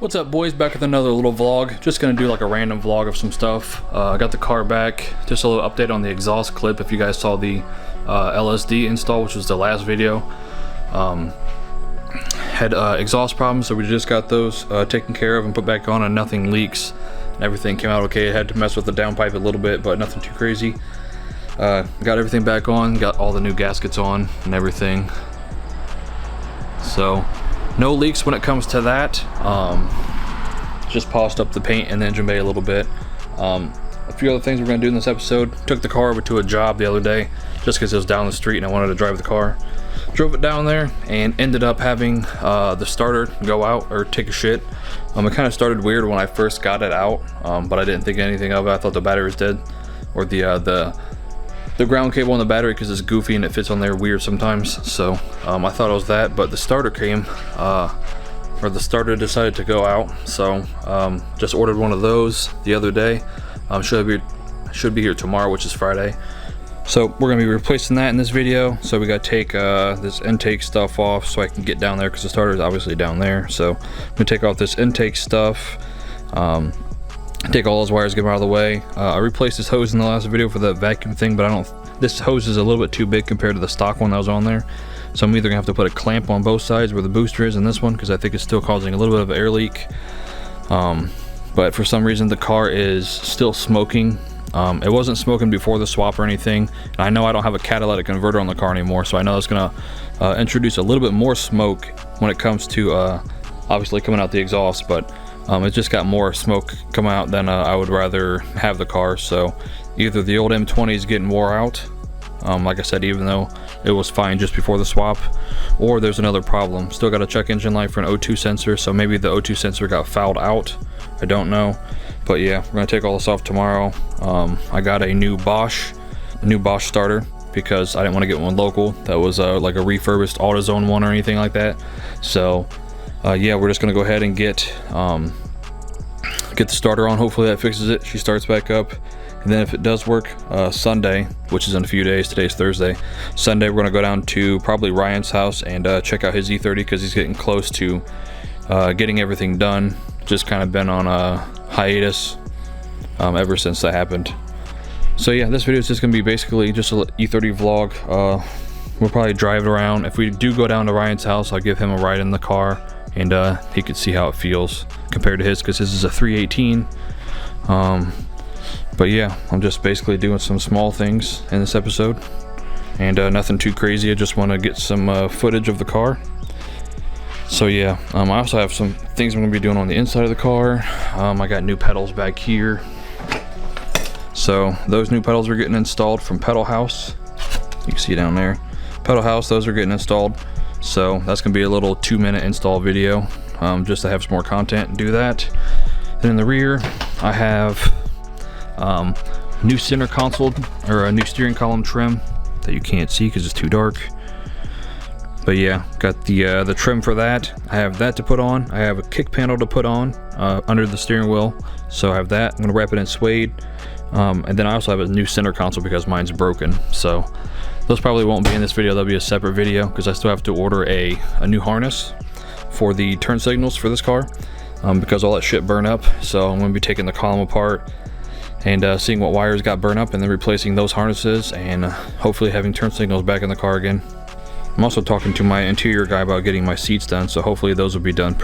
What's up, boys? Back with another little vlog. Just gonna do like a random vlog of some stuff. I got the car back. Just a little update on the exhaust clip. If you guys saw the LSD install, which was the last video, had exhaust problems, so we just got those taken care of and put back on, and nothing leaks. And everything came out okay. I had to mess with the downpipe a little bit, but nothing too crazy. Got everything back on. Got all the new gaskets on and everything. So no leaks when it comes to that. Just polished up the paint and the engine bay a little bit. A few other things we're going to do in this episode. Took the car over to a job the other day just because it was down the street and I wanted to drive the car. Drove it down there and ended up having the starter go out or take a shit. It kind of started weird when I first got it out, but I didn't think anything of it. I thought the battery was dead, or the ground cable on the battery, because it's goofy and it fits on there weird sometimes. So I thought it was that, but the starter came, or the starter decided to go out. So just ordered one of those the other day. Should be here tomorrow, which is Friday. So we're gonna be replacing that in this video. So we gotta take this intake stuff off so I can get down there, because the starter is obviously down there. So I'm gonna take off this intake stuff. Take all those wires, get them out of the way. I replaced this hose in the last video for the vacuum thing, but this hose is a little bit too big compared to the stock one that was on there. So I'm either gonna have to put a clamp on both sides where the booster is in this one, because I think it's still causing a little bit of an air leak. But for some reason the car is still smoking. It wasn't smoking before the swap or anything. And I know I don't have a catalytic converter on the car anymore, so I know it's gonna introduce a little bit more smoke when it comes to obviously coming out the exhaust, but it just got more smoke coming out than I would rather have the car. So either the old M20 is getting wore out, like I said, even though it was fine just before the swap, or there's another problem. Still got to check engine light for an O2 sensor, so maybe the O2 sensor got fouled out. I don't know, but yeah, we're gonna take all this off tomorrow. I got a new Bosch starter because I didn't want to get one local that was like a refurbished AutoZone one or anything like that. So yeah, we're just gonna go ahead and get the starter on. Hopefully that fixes it. She starts back up, and then if it does work, Sunday, which is in a few days, today's Thursday, Sunday we're gonna go down to probably Ryan's house and check out his E30, because he's getting close to getting everything done. Just kind of been on a hiatus ever since that happened. So yeah, this video is just gonna be basically just a E30 vlog. We'll probably drive it around. If we do go down to Ryan's house, I'll give him a ride in the car, and he could see how it feels compared to his, because his is a 318. But yeah, I'm just basically doing some small things in this episode, and nothing too crazy. I just want to get some footage of the car. So yeah, I also have some things I'm going to be doing on the inside of the car. I got new pedals back here. So those new pedals are getting installed from Pedal House. You can see down there. Pedal House, those are getting installed. So that's going to be a little 2-minute install video, just to have some more content and do that. Then in the rear, I have new center console, or a new steering column trim that you can't see because it's too dark. But yeah, got the trim for that. I have that to put on. I have a kick panel to put on under the steering wheel, so I have that. I'm gonna wrap it in suede, and then I also have a new center console because mine's broken. So those probably won't be in this video. That'll be a separate video, because I still have to order a new harness for the turn signals for this car, because all that shit burned up. So I'm gonna be taking the column apart and seeing what wires got burned up, and then replacing those harnesses, and hopefully having turn signals back in the car again. I'm also talking to my interior guy about getting my seats done, so hopefully those will be done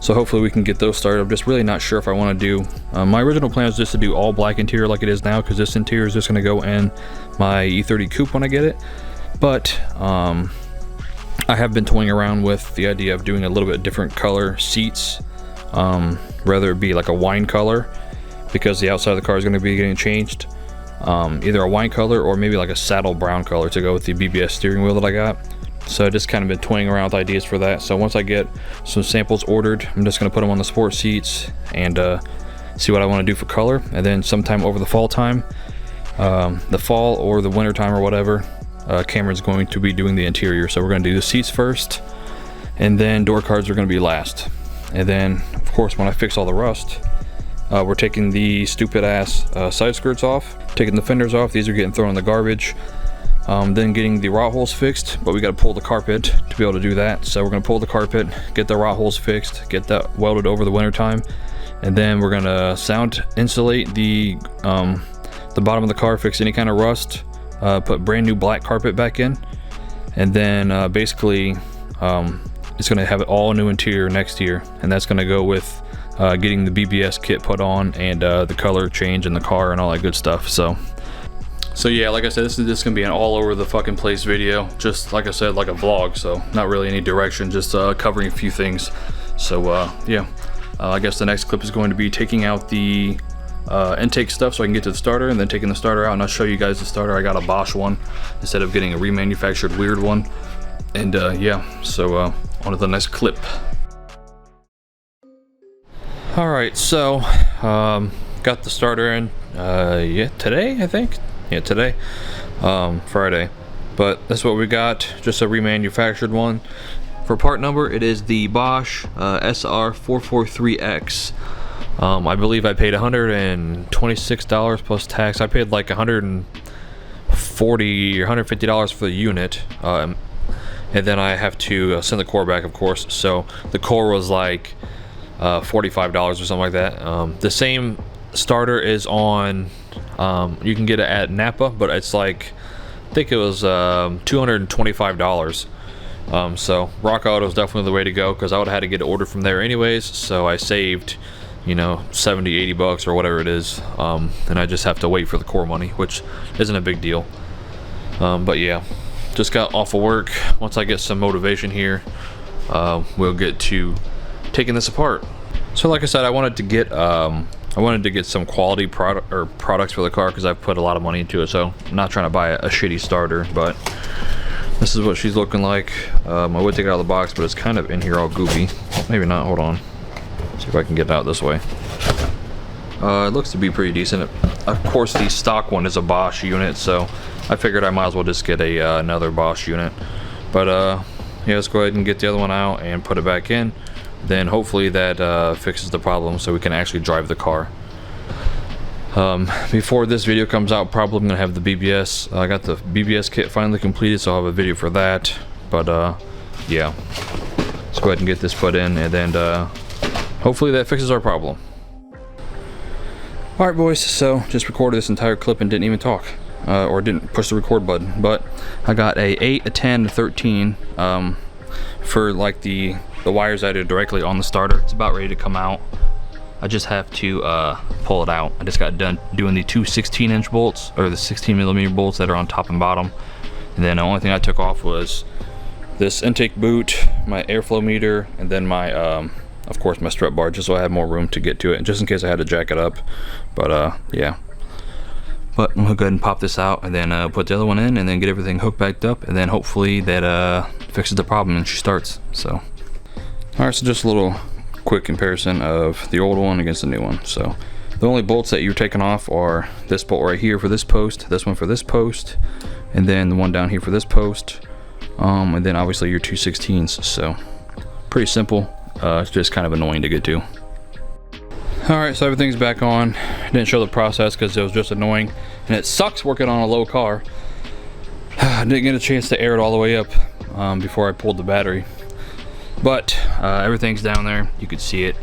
so hopefully we can get those started. I'm just really not sure if I want to do, my original plan was just to do all black interior like it is now, because this interior is just going to go in my E30 coupe when I get it. But I have been toying around with the idea of doing a little bit different color seats, rather it be like a wine color, because the outside of the car is going to be getting changed. Either a wine color or maybe like a saddle brown color to go with the BBS steering wheel that I got. So I just kind of been toying around with ideas for that. So once I get some samples ordered, I'm just going to put them on the sport seats and see what I want to do for color. And then sometime over the fall time, the fall or the winter time or whatever, Cameron's going to be doing the interior. So we're going to do the seats first, and then door cards are going to be last. And then of course when I fix all the rust, we're taking the stupid ass side skirts off, taking the fenders off. These are getting thrown in the garbage. Then getting the rot holes fixed, but we got to pull the carpet to be able to do that. So we're going to pull the carpet, get the rot holes fixed, get that welded over the winter time, and then we're going to sound insulate the bottom of the car, fix any kind of rust, put brand new black carpet back in, and then basically it's going to have it all new interior next year, and that's going to go with getting the BBS kit put on and the color change in the car and all that good stuff. So yeah, like I said, this is gonna be an all over the fucking place video, just like I said, like a vlog, so not really any direction, just covering a few things. So yeah, I guess the next clip is going to be taking out the intake stuff so I can get to the starter, and then taking the starter out, and I'll show you guys the starter. I got a Bosch one instead of getting a remanufactured weird one. And yeah, so on to the next clip. Alright, so got the starter in yeah, today, I think. Yeah, today, Friday. But that's what we got, just a remanufactured one. For part number, it is the Bosch SR443X. I believe I paid $126 plus tax. I paid like $140 or $150 for the unit. And then I have to send the core back, of course. So the core was like $45 or something like that. The same starter is on, you can get it at Napa, but it's like, I think it was $225. So Rock Auto is definitely the way to go, because I would have had to get it ordered from there anyways. So I saved, you know, 70-80 bucks or whatever it is, and I just have to wait for the core money, which isn't a big deal. But yeah, just got off of work. Once I get some motivation here, we'll get to taking this apart. So like I said, I wanted to get some quality products for the car, because I've put a lot of money into it. So I'm not trying to buy a shitty starter, but this is what she's looking like. I would take it out of the box, but it's kind of in here all goopy. Maybe not, hold on. See if I can get it out this way. It looks to be pretty decent. Of course, the stock one is a Bosch unit, so I figured I might as well just get another Bosch unit. But yeah, let's go ahead and get the other one out and put it back in. Then hopefully that fixes the problem so we can actually drive the car. Before this video comes out, probably I'm gonna have the BBS. I got the BBS kit finally completed, so I'll have a video for that. But yeah, let's go ahead and get this put in, and then hopefully that fixes our problem. Alright boys, so just recorded this entire clip and didn't even talk, or didn't push the record button. But I got a 8, a 10, a 13 for like the wires that are directly on the starter. It's about ready to come out. I just have to pull it out. I just got done doing the two 16-inch bolts, or the 16mm bolts that are on top and bottom. And then the only thing I took off was this intake boot, my airflow meter, and then my of course my strut bar, just so I had more room to get to it, just in case I had to jack it up. But yeah, but I'm gonna go ahead and pop this out, and then put the other one in, and then get everything hooked back up, and then hopefully that fixes the problem and she starts. So alright, so just a little quick comparison of the old one against the new one. So the only bolts that you're taking off are this bolt right here for this post, this one for this post, and then the one down here for this post, and then obviously your two 16s. So pretty simple. It's just kind of annoying to get to. Alright, so everything's back on. Didn't show the process because it was just annoying, and it sucks working on a low car. I didn't get a chance to air it all the way up before I pulled the battery. But everything's down there. You could see it.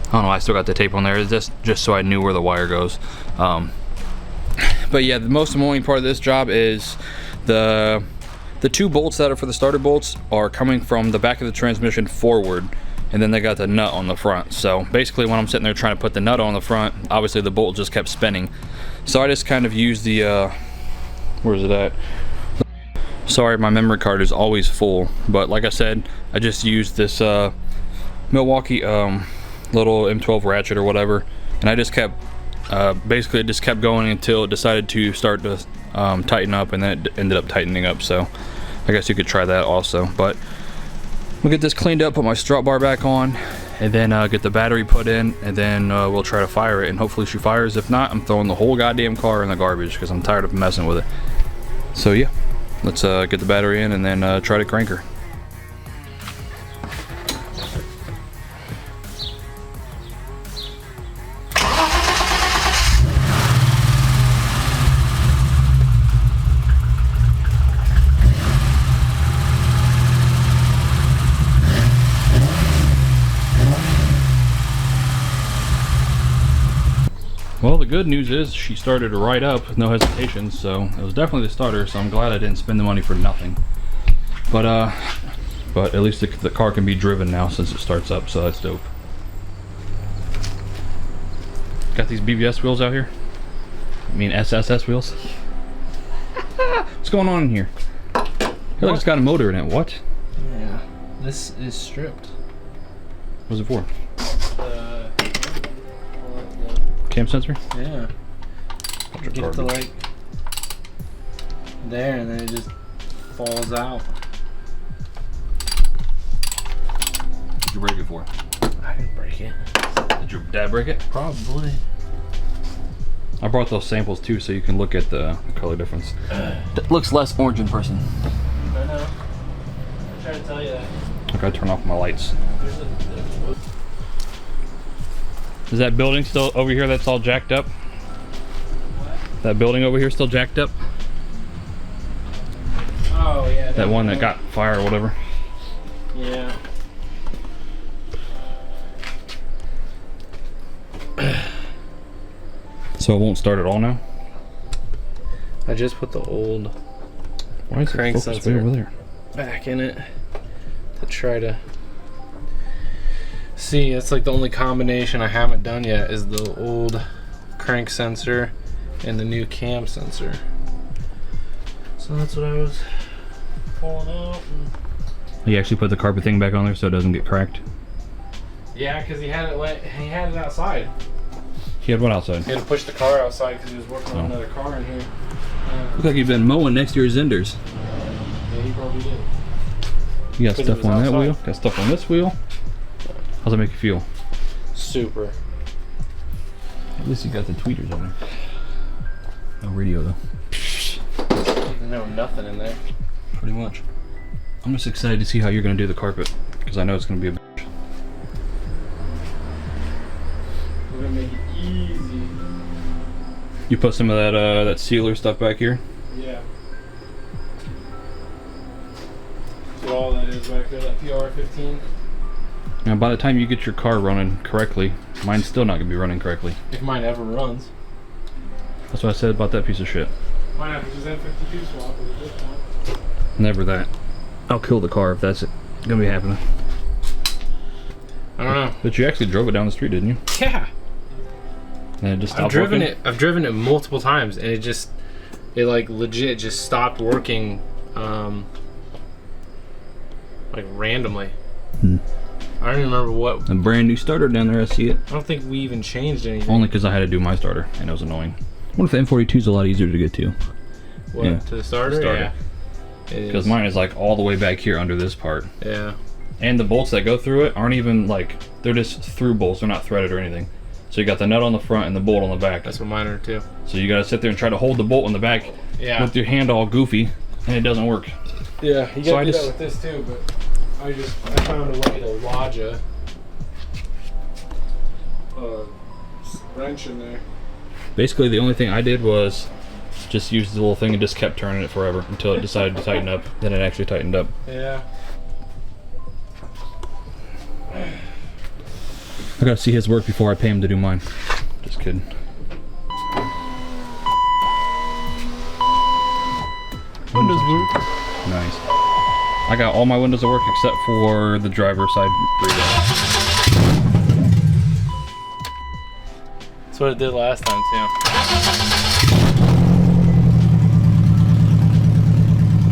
I don't know, I still got the tape on there. It's just so I knew where the wire goes. But yeah, the most annoying part of this job is the two bolts that are for the starter bolts are coming from the back of the transmission forward, and then they got the nut on the front. So basically when I'm sitting there trying to put the nut on the front, obviously the bolt just kept spinning. So I just kind of used the where's it at? Sorry, my memory card is always full, but like I said, I just used this Milwaukee little M12 ratchet or whatever, and I just kept basically it just kept going until it decided to start to tighten up, and then it ended up tightening up. So I guess you could try that also. But we'll get this cleaned up, put my strut bar back on, and then get the battery put in, and then we'll try to fire it, and hopefully she fires. If not, I'm throwing the whole goddamn car in the garbage because I'm tired of messing with it. So yeah, let's get the battery in and then try to crank her. good news is she started right up with no hesitation, so it was definitely the starter, so I'm glad I didn't spend the money for nothing. But at least the car can be driven now since it starts up, so that's dope. Got these BBS wheels out here. I mean SSS wheels. What's going on in here? I feel like it's got a motor in it. What? Yeah. This is stripped. What's it for? The Cam sensor? yeah. Get it to like there, and then it just falls out. What'd you break it for? I didn't break it. Did your dad break it? Probably. I brought those samples too, so you can look at the color difference. It looks less orange in person. I know. I tried to tell you that. I gotta turn off my lights. Is that building still over here that's all jacked up? What? That building over here still jacked up? Oh yeah. That one that got fire or whatever? Yeah. So it won't start at all now? I just put the old Why is crank it focused way sensor over there? back in it to try to see. It's like the only combination I haven't done yet is the old crank sensor and the new cam sensor. So that's what I was pulling out. You actually put the carpet thing back on there so it doesn't get cracked? Yeah, because he had it outside. He had what outside? He had to push the car outside because he was working on another car in here. Looks like you've been mowing next to your Zenders. Yeah, he probably did. You got 'Cause stuff it was on that outside. wheel, got stuff on this wheel. How's that make you feel? Super. At least you got the tweeters on there. No radio though. No, nothing in there. Pretty much. I'm just excited to see how you're gonna do the carpet, because I know it's gonna be a bitch. We're gonna make it easy. You put some of that sealer stuff back here? Yeah. So all that is back there, that PR15. Now by the time you get your car running correctly, mine's still not gonna be running correctly. If mine ever runs. That's what I said about that piece of shit. Might have to just N52 swap with a discount. Never that. I'll kill the car if that's gonna be happening. I don't know. But you actually drove it down the street, didn't you? Yeah. And it just stopped I've driven working? it. I've driven it multiple times, and it like legit just stopped working, like randomly. I don't even remember what. A brand new starter down there, I see it. I don't think we even changed anything. Only because I had to do my starter, and it was annoying. I wonder if the M42 is a lot easier to get to. What, yeah. to the starter? Starter. Yeah. Because mine is like all the way back here under this part. Yeah. And the bolts that go through it aren't even like, they're just through bolts, they're not threaded or anything. So you got the nut on the front and the bolt on the back. That's what mine are too. So you gotta sit there and try to hold the bolt in the back with your hand all goofy, and it doesn't work. Yeah, you gotta do just, that with this too, but I found a way to lodge a wrench in there. Basically the only thing I did was just use the little thing and just kept turning it forever until it decided to tighten up. Then it actually tightened up. Yeah. I gotta see his work before I pay him to do mine. Just kidding. Windows work. Nice. I got all my windows that work except for the driver's side readout. That's what it did last time too.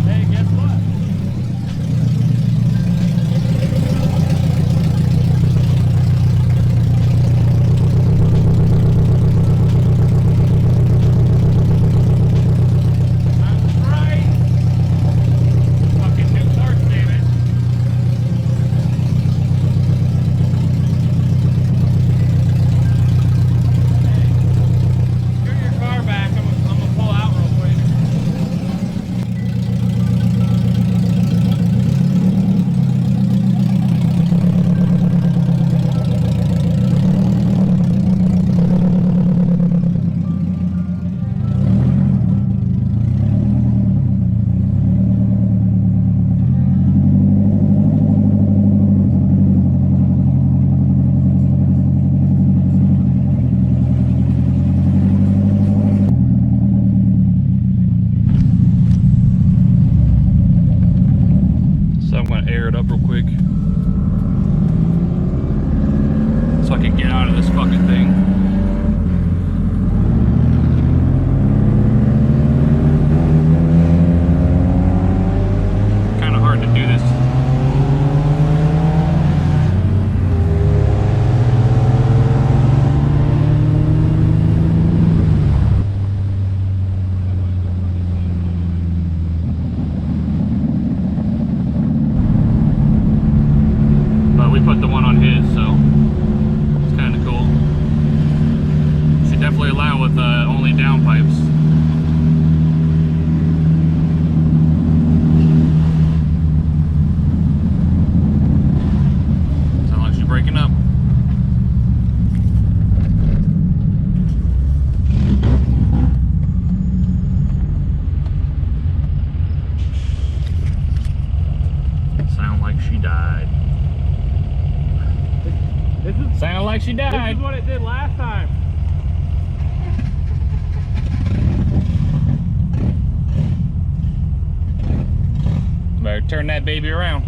Hey, guess what? Car back. out of this fucking thing. Kind of hard to do this. But we put the one on his, so it's kind of cool. Should definitely allow with only down pipes. Sound like she's breaking up. Sound like she died. Sound like she died. This is what it did last time. Better turn that baby around.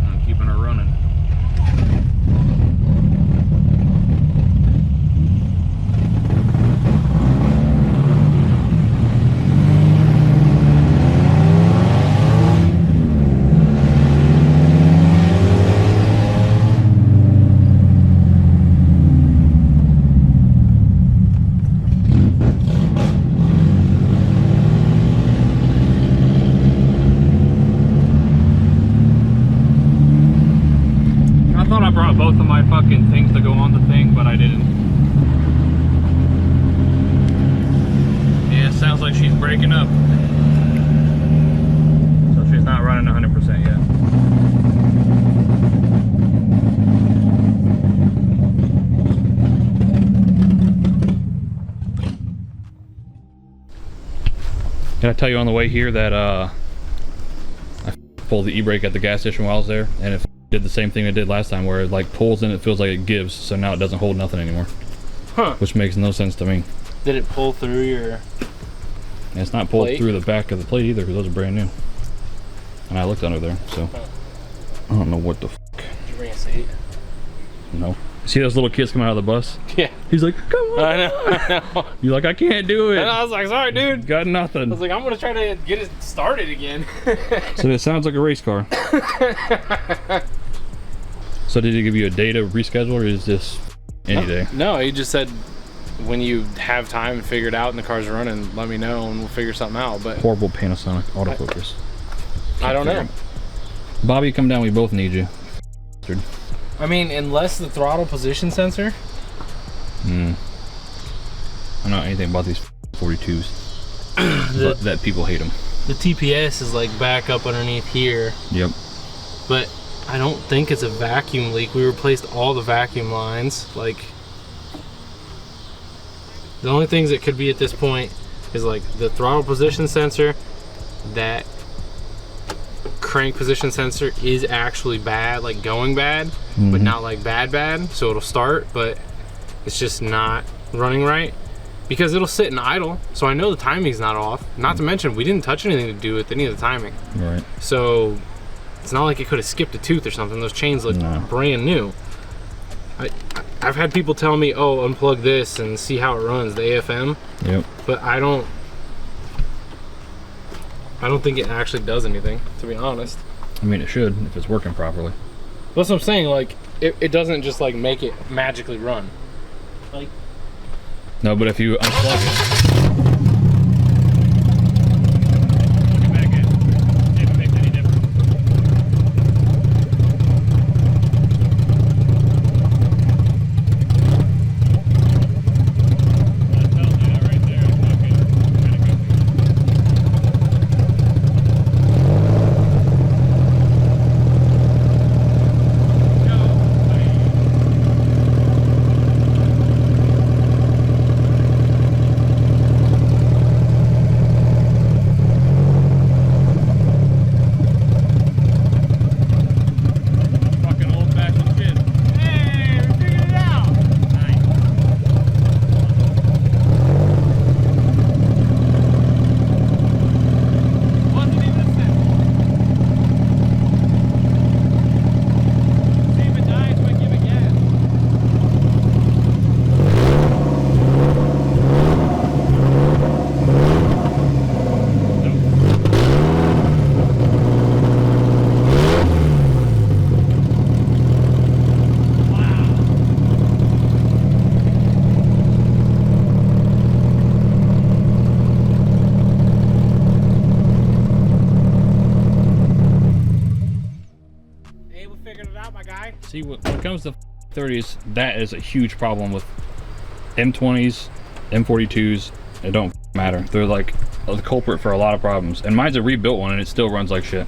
I'm keeping her running. I brought both of my fucking things to go on the thing, but I didn't. Yeah, it sounds like she's breaking up. So she's not running 100% yet. Did I tell you on the way here that I pulled the e-brake at the gas station while I was there, and it did the same thing it did last time, where it like pulls and it feels like it gives, so now it doesn't hold nothing anymore. Huh. Which makes no sense to me. Did it pull through your... And it's not pulled plate? through the back of the plate either, because those are brand new. And I looked under there, so I don't know what the fuck. Did you bring a seat? No. See those little kids coming out of the bus? Yeah. He's like, come on. I know. You're like, I can't do it. And I was like, sorry, dude. Got I nothing. was like, I'm gonna try to get it started again. So it sounds like a race car. So did he give you a day to reschedule, or is this any day? No, he just said when you have time and figure it out and the car's running, let me know and we'll figure something out. But Horrible Panasonic autofocus. I don't know. Bobby, come down. We both need you. I mean, unless the throttle position sensor. I don't know anything about these 42s, but that people hate them. The TPS is like back up underneath here. Yep. But I don't think it's a vacuum leak. We replaced all the vacuum lines. Like, the only things it could be at this point is like the throttle position sensor, that crank position sensor is actually bad, like going bad, but not like bad, so it'll start, but it's just not running right because it'll sit in idle, so I know the timing's not off. Not to mention we didn't touch anything to do with any of the timing, Right. so it's not like it could have skipped a tooth or something. Those chains look brand new. I've had people tell me, oh, unplug this and see how it runs, the AFM. Yep. But I don't think it actually does anything, to be honest. I mean, it should if it's working properly. That's what I'm saying, like, it doesn't just like make it magically run. Like, No, but if you unplug it. See, when it comes to 30s, that is a huge problem with M20s, M42s. It don't matter. They're like the culprit for a lot of problems. And mine's a rebuilt one and it still runs like shit.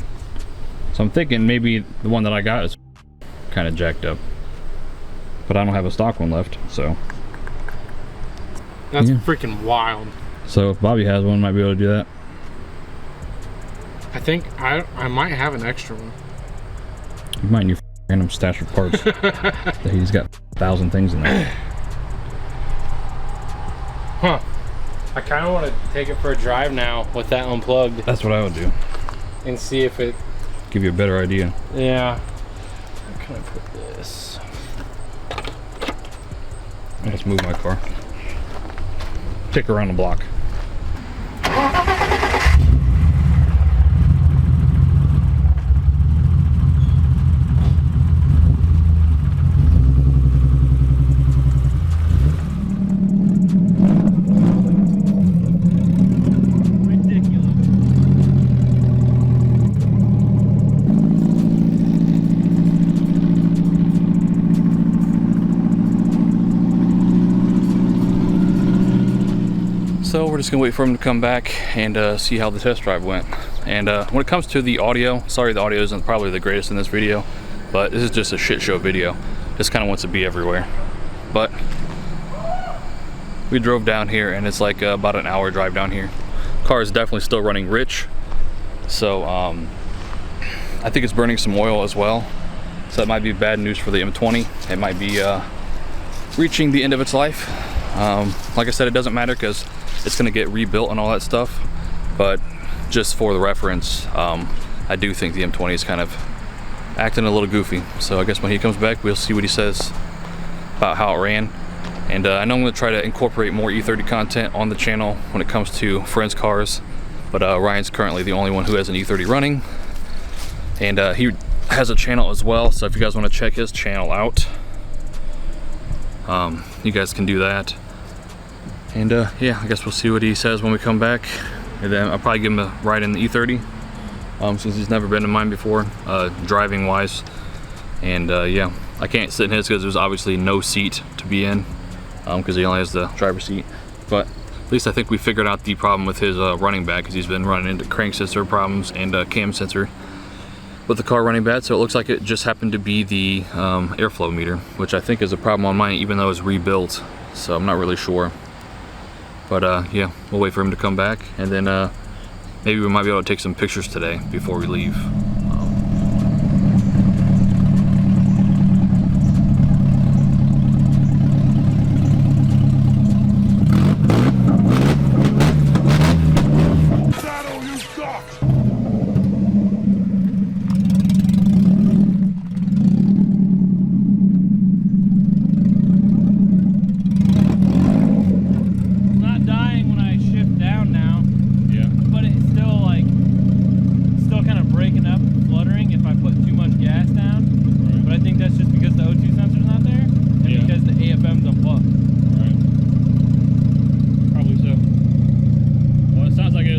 So I'm thinking maybe the one that I got is kind of jacked up. But I don't have a stock one left, so. That's freaking wild. So if Bobby has one, might be able to do that. I think I might have an extra one. You might in your random stash of parts. He's got 1,000 things in there. Huh. I kind of want to take it for a drive now with that unplugged. That's what I would do. And see if it... Give you a better idea. Yeah. Where can I put this? Let's move my car. Take her around the block. So we're just gonna wait for him to come back and see how the test drive went. And when it comes to the audio, sorry the audio isn't probably the greatest in this video, but this is just a shit show video. Just kind of wants to be everywhere. But we drove down here and it's like about an hour drive down here. Car is definitely still running rich. So I think it's burning some oil as well. So that might be bad news for the M20. It might be reaching the end of its life. Like I said, it doesn't matter because it's going to get rebuilt and all that stuff, but just for the reference, I do think the M20 is kind of acting a little goofy. So I guess when he comes back, we'll see what he says about how it ran. And I know I'm going to try to incorporate more E30 content on the channel when it comes to friends' cars, but Ryan's currently the only one who has an E30 running, and he has a channel as well, so if you guys want to check his channel out, you guys can do that. And yeah, I guess we'll see what he says when we come back. And then I'll probably give him a ride in the E30, since he's never been in mine before, driving wise. And yeah, I can't sit in his because there's obviously no seat to be in, because he only has the driver's seat. But at least I think we figured out the problem with his running bad, because he's been running into crank sensor problems and cam sensor with the car running bad. So it looks like it just happened to be the airflow meter, which I think is a problem on mine, even though it's rebuilt. So I'm not really sure. But yeah, we'll wait for him to come back, and then maybe we might be able to take some pictures today before we leave.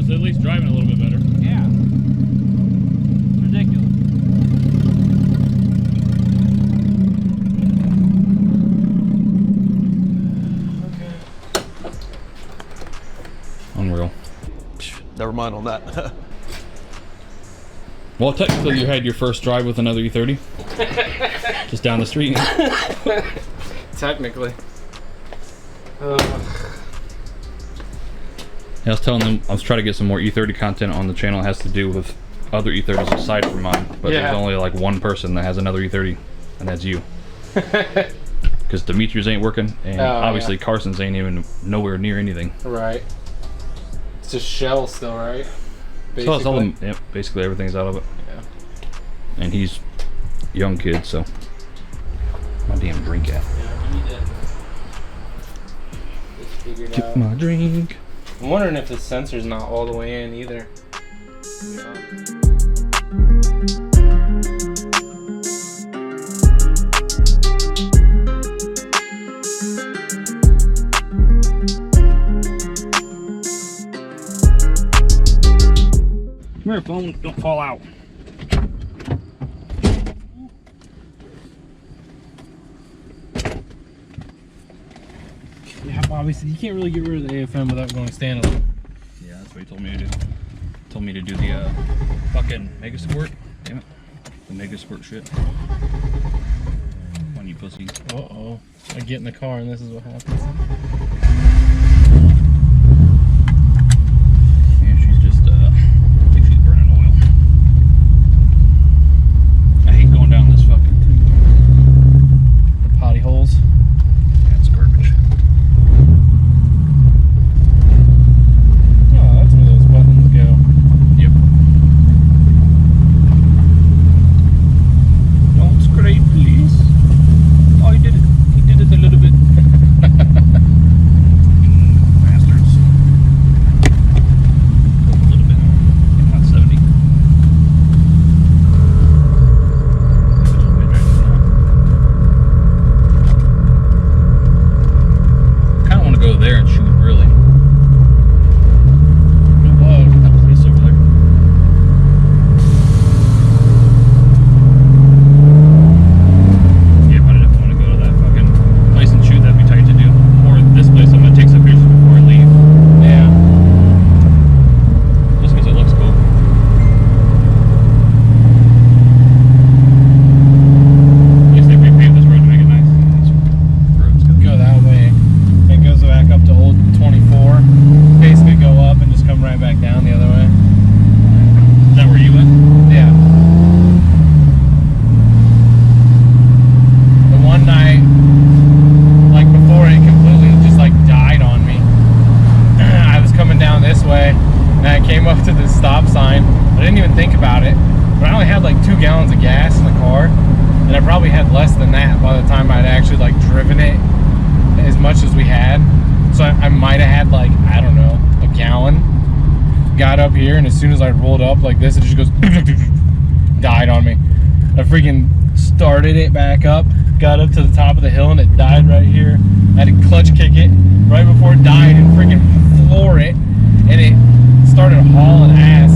At least driving a little bit better. Yeah. It's ridiculous. Okay. Unreal. Never mind on that. Well, technically you had your first drive with another E30. Just down the street. Technically. I was telling them I was trying to get some more E30 content on the channel. It has to do with other E30s aside from mine, but there's only like one person that has another E30, and that's you. Because Demetrius ain't working, and obviously Carson's ain't even nowhere near anything. Right. It's just shell still, right? Basically. So it's all, yep, basically everything's out of it. Yeah. And he's a young kid, so my damn drink at. Yeah, you need to just figure it out. Get my drink. I'm wondering if the sensor's not all the way in either. Come here, phone. Don't fall out. Obviously, you can't really get rid of the AFM without going standalone. Yeah, that's what he told me to do. Told me to do the fucking Mega Squirt. Damn it. The Mega Squirt shit. Come on, you pussies. Uh-oh. I get in the car and this is what happens. Yeah, she's just, I think she's burning oil. I hate going down this fucking thing. The potty holes. That's garbage. Oh, that's where those buttons go. Yep. Don't scrape, please. Oh, he did it. He did it a little bit. Bastards. A little bit. Not 70. Kind of want to go there and shoot, really. Good luck. That was this over there. Yeah, but I definitely want to go to that fucking place and shoot. That'd be tight to do. Or this place, I'm gonna take some pictures before I leave. Yeah. Just because it looks cool. At least they repaved this road to make it nice. This road's good. Go that way. It goes back up to old 24. Basically go up and just come right back down the other way. Is that where you went? Yeah. The one night, like before it completely just like died on me, I was coming down this way and I came up to this stop sign. I didn't even think about it, but I only had like 2 gallons of gas in the car, and I probably had less than that by the time I'd actually like driven it as much as we had. So I might have had like, I don't know, a gallon. Got up here, and as soon as I rolled up like this, it just goes died on me. I freaking started it back up, got up to the top of the hill, and it died right here. I had to clutch kick it right before it died and freaking floor it, and it started hauling ass.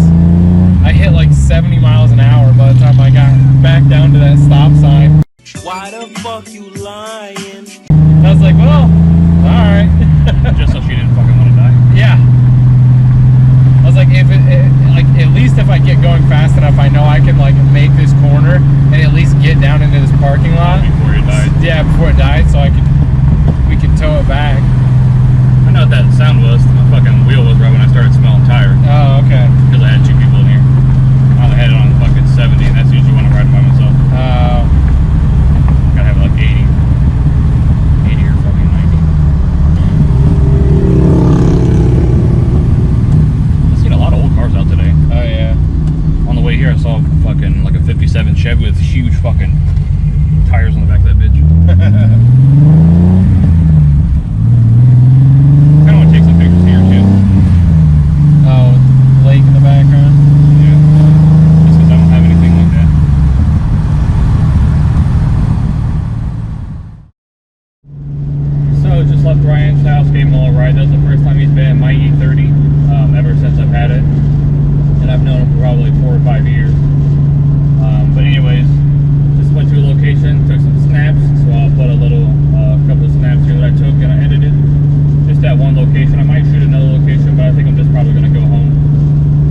I hit like 70 miles an hour by the time I got back down to that stop sign. Why the fuck you lying? I was like, well, alright. Just so she didn't fucking want to die. Yeah. I was like, if like at least if I get going fast enough, I know I can like make this corner and at least get down into this parking lot. Before it died. Yeah, before it died, so we could tow it back. I know what that sound was. My fucking wheel was right when I started smelling tire. Oh, okay. Because I had 2 people in here. I only had it on fucking 70, and that's usually when I'm riding by myself. Gotta have like 80. 80 or fucking 90. I've seen a lot of old cars out today. Oh yeah. On the way here, I saw fucking like a 57 Chevy with huge fucking tires on the back of that bitch. Kind of want to take some pictures here too. Oh, with the lake in the background. Yeah. Just because I don't have anything like that. So just left Ryan's house, gave him a little ride. That was the first time he's been in my E30 ever since I've had it, and I've known him for probably 4 or 5 years. But anyways, just went to a location, took some snaps. So I'll put a little couple of snaps here that I took and I edited. Just at one location. I might shoot another location, but I think I'm just probably gonna go home.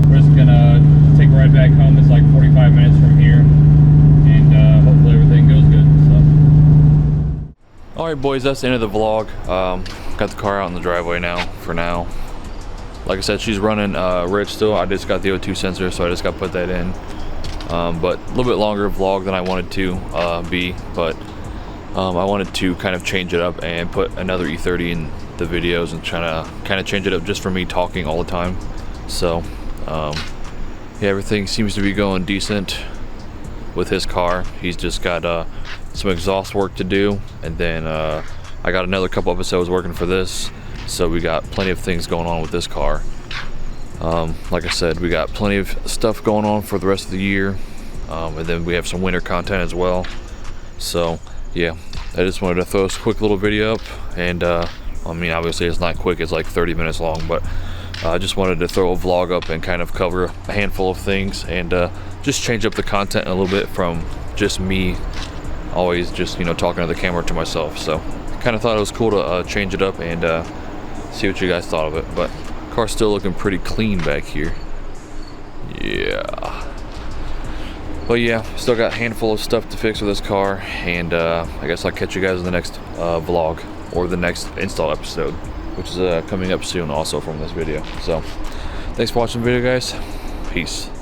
We're just gonna take a ride back home. It's like 45 minutes from here, and hopefully everything goes good. So. Alright boys, that's the end of the vlog. Got the car out in the driveway now, for now. Like I said, she's running red still. I just got the O2 sensor, so I just got to put that in. But a little bit longer vlog than I wanted to be, but I wanted to kind of change it up and put another E30 in the videos and try to kind of change it up just for me talking all the time. So yeah, everything seems to be going decent with his car. He's just got some exhaust work to do, and then I got another couple episodes working for this, so we got plenty of things going on with this car. Like I said, we got plenty of stuff going on for the rest of the year, and then we have some winter content as well. So yeah, I just wanted to throw this quick little video up, and I mean, obviously it's not quick, it's like 30 minutes long, but I just wanted to throw a vlog up and kind of cover a handful of things, and just change up the content a little bit from just me always just, you know, talking to the camera to myself. So kind of thought it was cool to change it up and see what you guys thought of it. But car's still looking pretty clean back here. Yeah. But yeah, still got a handful of stuff to fix with this car, and I guess I'll catch you guys in the next vlog or the next install episode, which is coming up soon also from this video. So thanks for watching the video, guys. Peace.